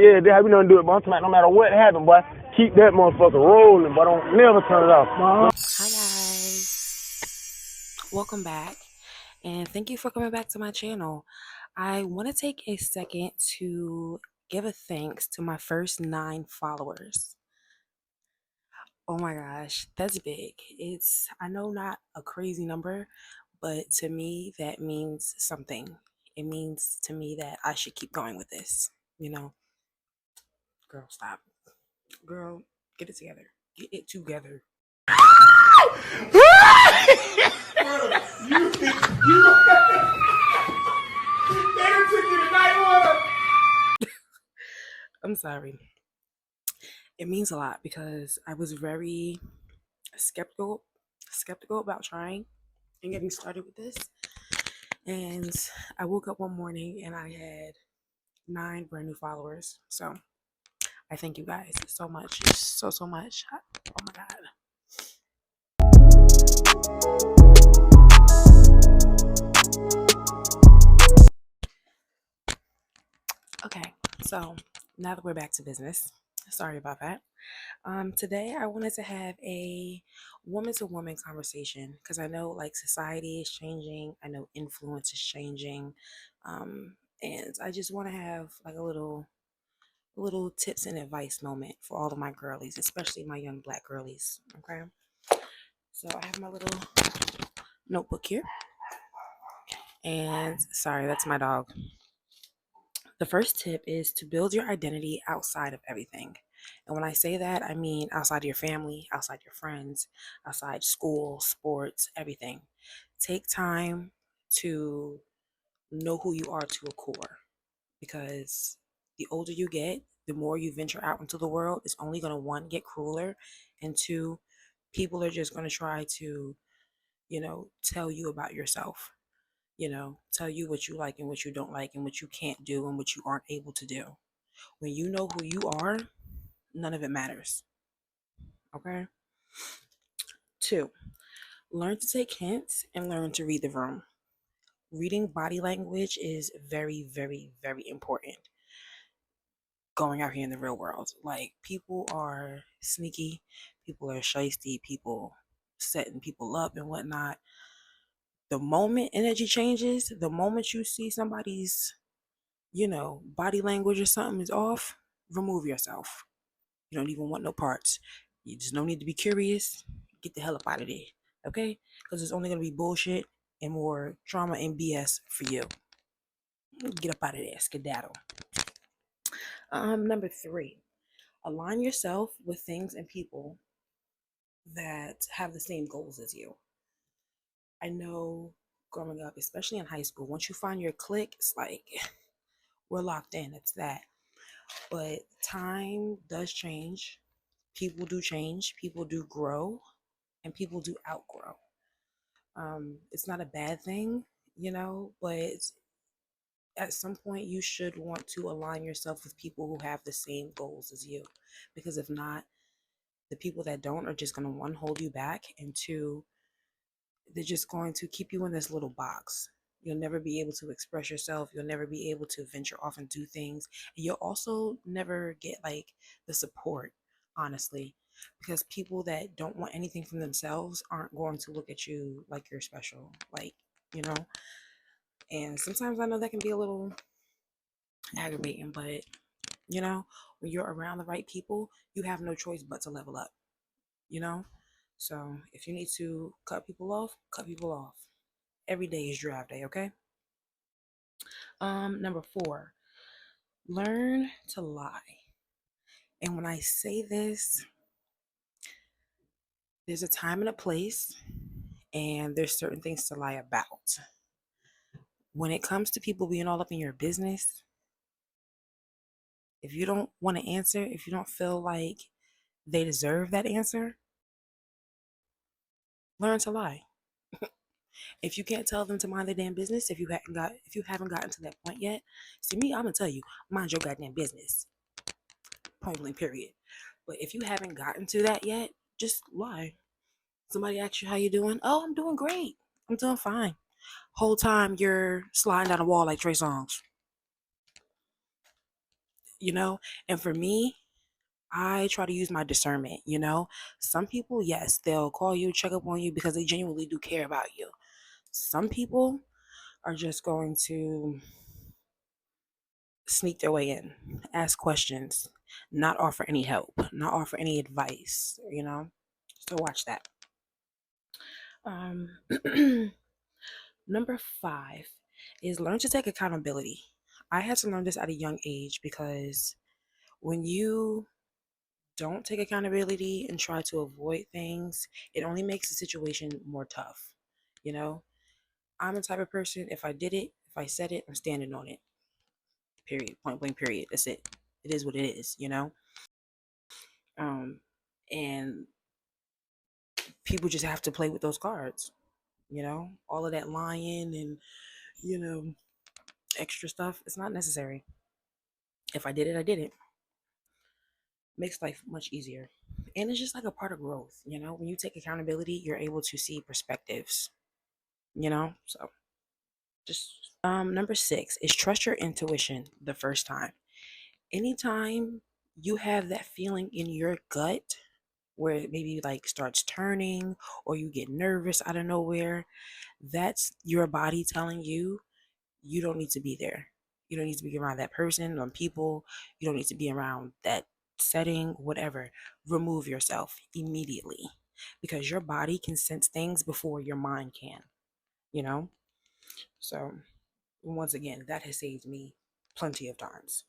yeah, that's how we done do it, but I'm talking about no matter what happened, boy, keep that motherfucker rolling, but don't never turn it off. Hi guys, welcome back, and thank you for coming back to my channel. I want to take a second to give a thanks to my first 9 followers. Oh my gosh, that's big. I know, not a crazy number, but to me that means something. It means to me that I should keep going with this, you know. Girl, stop. Girl, get it together. Get it together. I'm sorry. It means a lot because I was very skeptical about trying and getting started with this. And I woke up one morning and I had 9 brand new followers. So I thank you guys so much. So much. Oh my God. Okay, so now that we're back to business, sorry about that. Today I wanted to have a woman to woman conversation because I know like society is changing, I know influence is changing, and I just want to have like a little tips and advice moment for all of my girlies, especially my young black girlies. Okay, so I have my little notebook here, and sorry, that's my dog. The first tip is to build your identity outside of everything. And when I say that, I mean outside of your family, outside your friends, outside school, sports, everything. Take time to know who you are to a core, because the older you get, the more you venture out into the world, it's only going to, one, get crueler, and two, people are just going to try to, tell you about yourself, tell you what you like and what you don't like and what you can't do and what you aren't able to do. When you know who you are, none of it matters. Okay? 2, learn to take hints and learn to read the room. Reading body language is very, very, very important going out here in the real world. Like, people are sneaky, people are shisty, people setting people up and whatnot. The moment energy changes, the moment you see somebody's, body language or something is off, remove yourself. You don't even want no parts. You just don't need to be curious. Get the hell up out of there, okay? Because it's only going to be bullshit and more trauma and BS for you. Get up out of there, skedaddle. Number 3, align yourself with things and people that have the same goals as you. I know growing up, especially in high school, once you find your clique, it's like we're locked in. It's that. But time does change. People do change. People do grow. And people do outgrow. It's not a bad thing, but at some point you should want to align yourself with people who have the same goals as you. Because if not, the people that don't are just going to, one, hold you back, and two, they're just going to keep you in this little box. You'll never be able to express yourself. You'll never be able to venture off and do things. And you'll also never get like the support, honestly, because people that don't want anything from themselves aren't going to look at you like you're special, like, you know. And sometimes I know that can be a little aggravating, but when you're around the right people, you have no choice but to level up, you know. So if you need to cut people off, cut people off. Every day is draft day, okay? Number 4, learn to lie. And when I say this, there's a time and a place, and there's certain things to lie about. When it comes to people being all up in your business, if you don't want to answer, if you don't feel like they deserve that answer, learn to lie. If you can't tell them to mind their damn business, if you haven't gotten to that point yet, see me, I'm gonna tell you, mind your goddamn business. Point blank, period. But if you haven't gotten to that yet, just lie. Somebody asks you how you doing. Oh, I'm doing great. I'm doing fine. Whole time you're sliding down a wall like Trey Songz. you know? And for me, I try to use my discernment, you know? Some people, yes, they'll call you, check up on you because they genuinely do care about you. Some people are just going to sneak their way in, ask questions, not offer any help, not offer any advice, you know? So watch that. Um, Number 5 is learn to take accountability. I had to learn this at a young age because when you don't take accountability and try to avoid things, it only makes the situation more tough. You know, I'm the type of person, if I did it, if I said it, I'm standing on it. Period. Point blank, period. That's it. It is what it is, you know? Um, and people just have to play with those cards, you know? All of that lying and, you know, extra stuff, it's not necessary. If I did it, I did it. Makes life much easier. And it's just like a part of growth, you know? When you take accountability, you're able to see perspectives, you know? So just number 6 is trust your intuition the first time. Anytime you have that feeling in your gut where it maybe like starts turning or you get nervous out of nowhere, that's your body telling you you don't need to be there. You don't need to be around that person or people. You don't need to be around that setting, whatever. Remove yourself immediately because your body can sense things before your mind can, you know? So, once again, that has saved me plenty of times.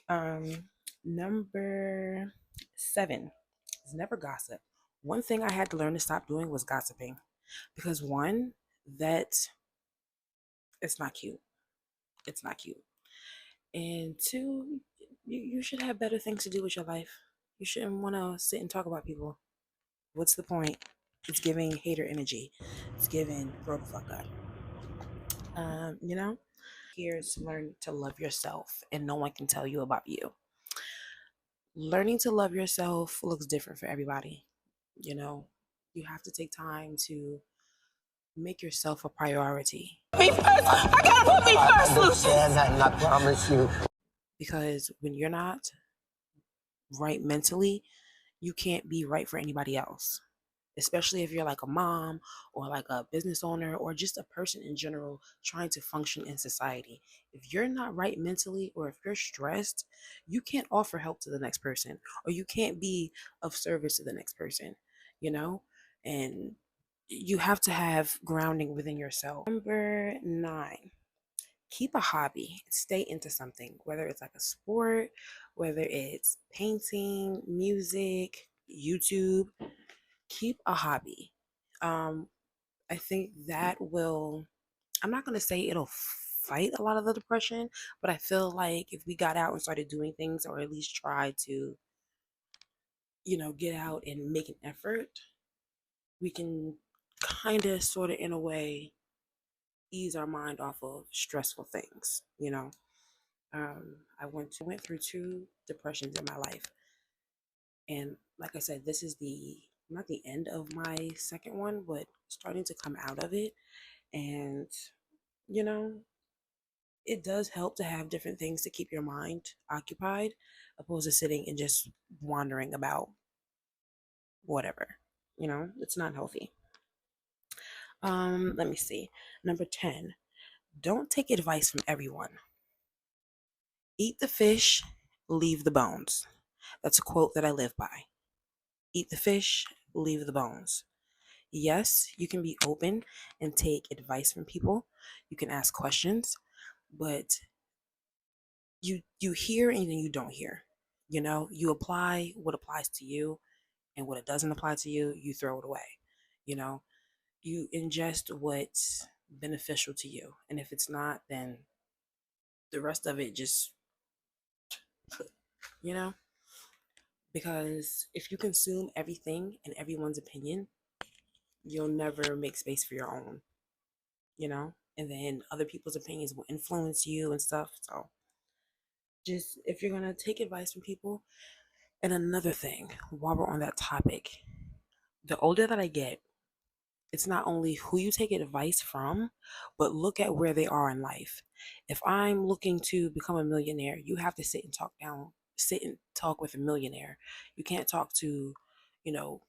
Um, Number 7 is never gossip. One thing I had to learn to stop doing was gossiping because one, that it's not cute. It's not cute. And two, you should have better things to do with your life. You shouldn't want to sit and talk about people. What's the point? It's giving hater energy. It's giving grow the fuck up. You know, here is learn to love yourself, and no one can tell you about you. Learning to love yourself looks different for everybody. You know, you have to take time to make yourself a priority. Me first. I gotta put me first. I understand that, and I promise you. Because when you're not right mentally, you can't be right for anybody else. Especially if you're like a mom or like a business owner or just a person in general trying to function in society. If you're not right mentally or if you're stressed, you can't offer help to the next person or you can't be of service to the next person, you know? And you have to have grounding within yourself. Number 9, keep a hobby, stay into something, whether it's like a sport, whether it's painting, music, YouTube. Keep a hobby. um I think that will, I'm not going to say it'll fight a lot of the depression, but I feel like if we got out and started doing things or at least try to, you know, get out and make an effort, we can kind of sort of in a way ease our mind off of stressful things, you know. I went through 2 depressions in my life, and like I said, this is the not the end of my second one, but starting to come out of it. And you know, it does help to have different things to keep your mind occupied, opposed to sitting and just wandering about whatever. You know, it's not healthy. Let me see. Number 10, don't take advice from everyone. Eat the fish, leave the bones. That's a quote that I live by. Eat the fish, leave the bones. Yes, you can be open and take advice from people. You can ask questions, but you hear and then you don't hear. You know, you apply what applies to you, and what it doesn't apply to you, you throw it away. You know, you ingest what's beneficial to you, and if it's not, then the rest of it just, you know, because if you consume everything and everyone's opinion, you'll never make space for your own, you know, and then other people's opinions will influence you and stuff. So just if you're gonna take advice from people. And another thing, while we're on that topic, the older that I get, It's not only who you take advice from, but look at where they are in life. If I'm looking to become a millionaire, you have to sit and talk with a millionaire. You can't talk to, you know,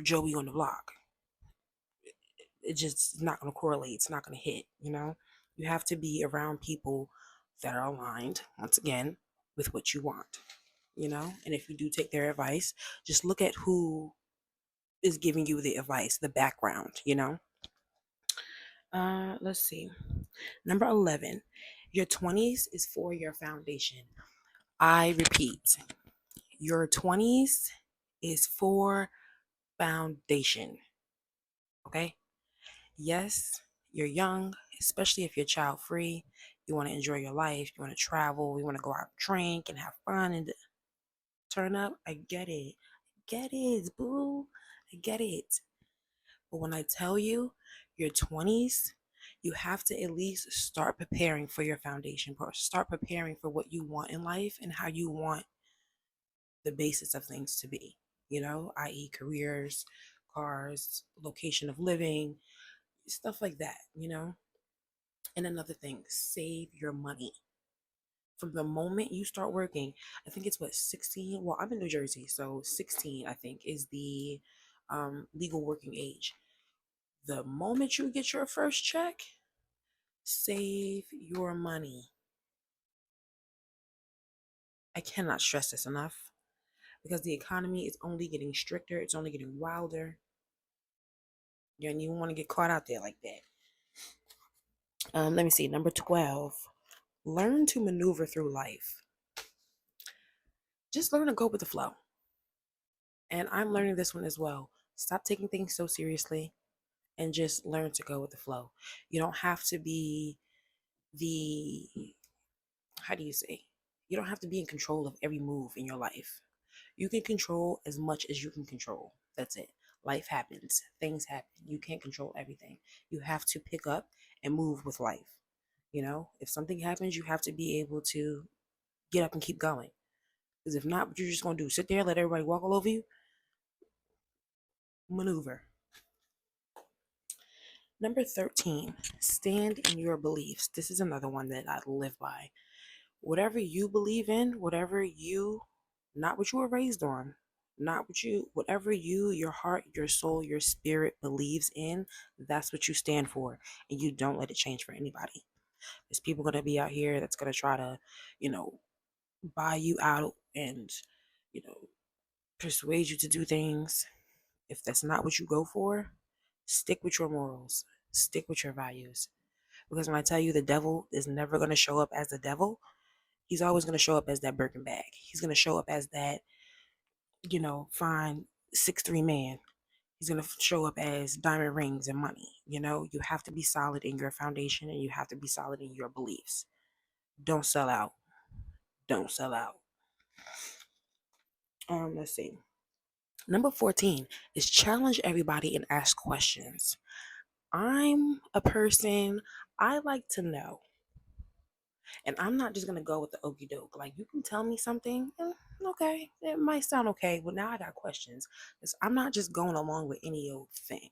Joey on the block. It just is not going to correlate. It's not going to hit. You have to be around people that are aligned, once again, with what you want. And if you do take their advice, just look at who is giving you the advice, the background. Let's see. Number 11, your 20s is for your foundation. I repeat, your 20s is for foundation. Okay? Yes, you're young, especially if you're child free. You want to enjoy your life, you want to travel, you want to go out and drink and have fun and turn up. I get it. Get it, boo. I get it. But when I tell you your 20s, you have to at least start preparing for your foundation, or start preparing for what you want in life and how you want the basis of things to be, i.e., careers, cars, location of living, stuff like that. And another thing, save your money. From the moment you start working, I think it's what, 16? Well, I'm in New Jersey, so 16, I think, is the legal working age. The moment you get your first check, save your money. I cannot stress this enough because the economy is only getting stricter, it's only getting wilder. You don't even want to get caught out there like that. Let me see. Number 12, learn to maneuver through life. Just learn to go with the flow. And I'm learning this one as well. Stop taking things so seriously and just learn to go with the flow. You don't have to be the, how do you say? You don't have to be in control of every move in your life. You can control as much as you can control. That's it. Life happens. Things happen. You can't control everything. You have to pick up and move with life. If something happens, you have to be able to get up and keep going. Because if not, what you're just going to do? Sit there, let everybody walk all over you? Maneuver. Number 13, stand in your beliefs. This is another one that I live by. Whatever you believe in, not what you were raised on, whatever your heart, your soul, your spirit believes in, that's what you stand for. And you don't let it change for anybody. There's people going to be out here that's going to try to, buy you out and, you know, persuade you to do things. If that's not what you go for, stick with your morals, stick with your values. Because when I tell you the devil is never going to show up as the devil, he's always going to show up as that Birkin bag. He's going to show up as that, fine 6'3" man. He's going to show up as diamond rings and money. You have to be solid in your foundation and you have to be solid in your beliefs. Don't sell out. Don't sell out. Let's see. Number 14 is challenge everybody and ask questions. I'm a person, I like to know. And I'm not just going to go with the okie doke. Like, you can tell me something, okay, it might sound okay, but now I got questions. Because I'm not just going along with any old thing.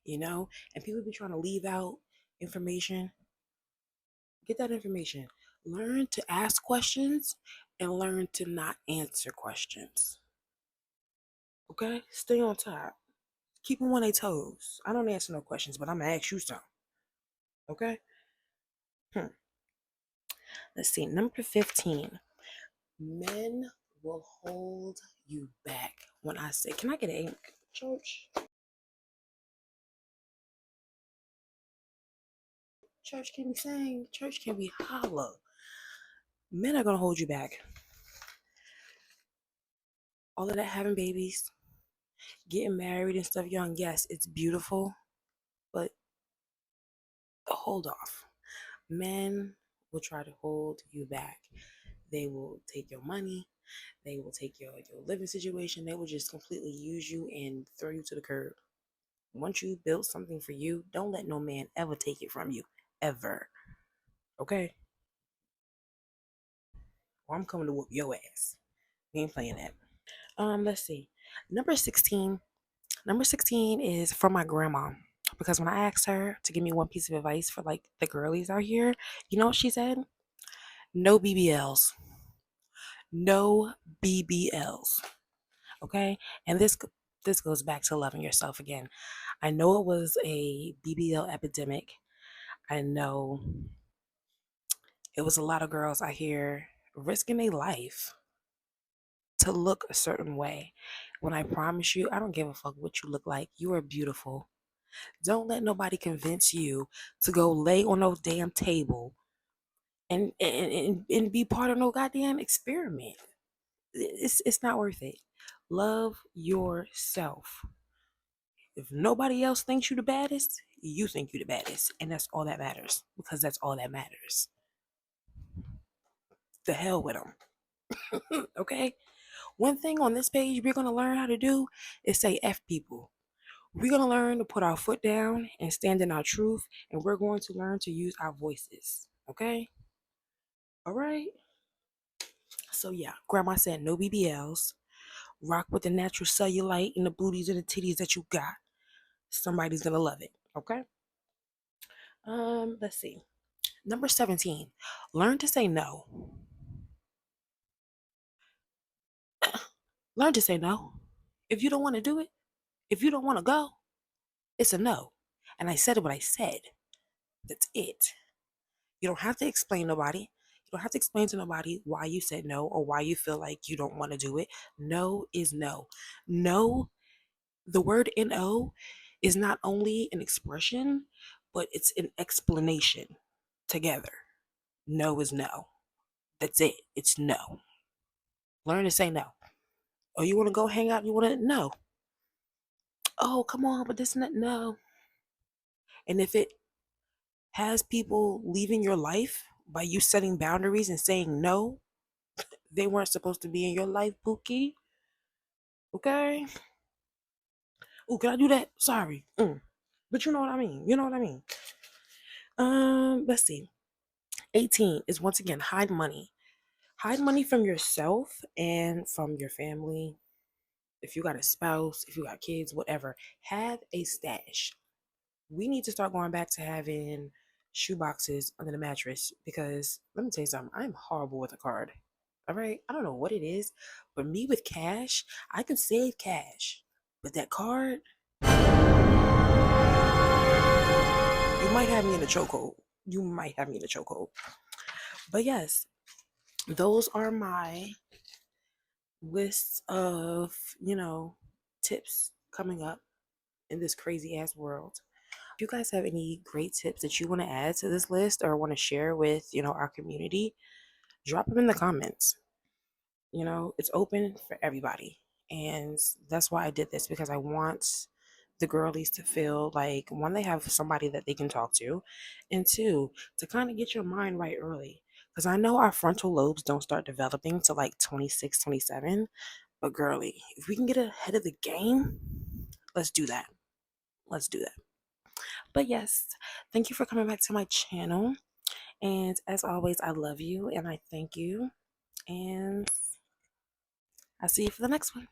And people be trying to leave out information. Get that information. Learn to ask questions and learn to not answer questions. Okay? Stay on top. Keep them on their toes. I don't answer no questions, but I'm going to ask you some. Okay? Let's see. Number 15. Men will hold you back. When I say, can I get an ink, church? Church can be sang. Church can be hollow. Men are going to hold you back. All of that having babies, getting married and stuff young, yes, it's beautiful, but hold off. Men will try to hold you back. They will take your money. They will take your living situation. They will just completely use you and throw you to the curb. Once you build something for you, don't let no man ever take it from you. Ever. Okay? Or I'm coming to whoop your ass. We ain't playing that. Let's see. Number 16, Number 16 is from my grandma. Because when I asked her to give me one piece of advice for like the girlies out here, you know what she said? No BBLs. No BBLs. Okay? And this goes back to loving yourself again. I know it was a BBL epidemic. I know it was a lot of girls out here risking their life to look a certain way. When I promise you, I don't give a fuck what you look like. You are beautiful. Don't let nobody convince you to go lay on no damn table and be part of no goddamn experiment. It's not worth it. Love yourself. If nobody else thinks you the baddest, you think you the baddest. And that's all that matters. Because that's all that matters. The hell with them. Okay? One thing on this page we're going to learn how to do is say F people. We're going to learn to put our foot down and stand in our truth. And we're going to learn to use our voices. Okay? All right? So, yeah, grandma said no BBLs. Rock with the natural cellulite and the booties and the titties that you got. Somebody's going to love it. Okay? Let's see. Number 17, learn to say no. Learn to say no. If you don't want to do it, if you don't want to go, it's a no. And I said what I said. That's it. You don't have to explain nobody. You don't have to explain to nobody why you said no or why you feel like you don't want to do it. No is no. No, the word no is not only an expression, but it's an explanation together. No is no. That's it. It's no. Learn to say no. Oh, you want to go hang out? You want to? No. Oh, come on, but this and that. No. And if it has people leaving your life by you setting boundaries and saying no, they weren't supposed to be in your life, Pookie. Okay? Oh, can I do that? Sorry. But you know what I mean. You know what I mean. Let's see. 18 is once again hide money. Hide money from yourself and from your family. If you got a spouse, if you got kids, whatever, have a stash. We need to start going back to having shoe boxes under the mattress because let me tell you something. I'm horrible with a card. All right. I don't know what it is, but me with cash, I can save cash. But that card, you might have me in a chokehold. You might have me in a chokehold. But yes, those are my lists of, tips coming up in this crazy ass world. If you guys have any great tips that you want to add to this list or want to share with, our community, drop them in the comments. It's open for everybody. And that's why I did this because I want the girlies to feel like one, they have somebody that they can talk to, and two, to kind of get your mind right early. Because I know our frontal lobes don't start developing till like 26, 27. But girly, if we can get ahead of the game, let's do that. Let's do that. But yes, thank you for coming back to my channel. And as always, I love you and I thank you. And I'll see you for the next one.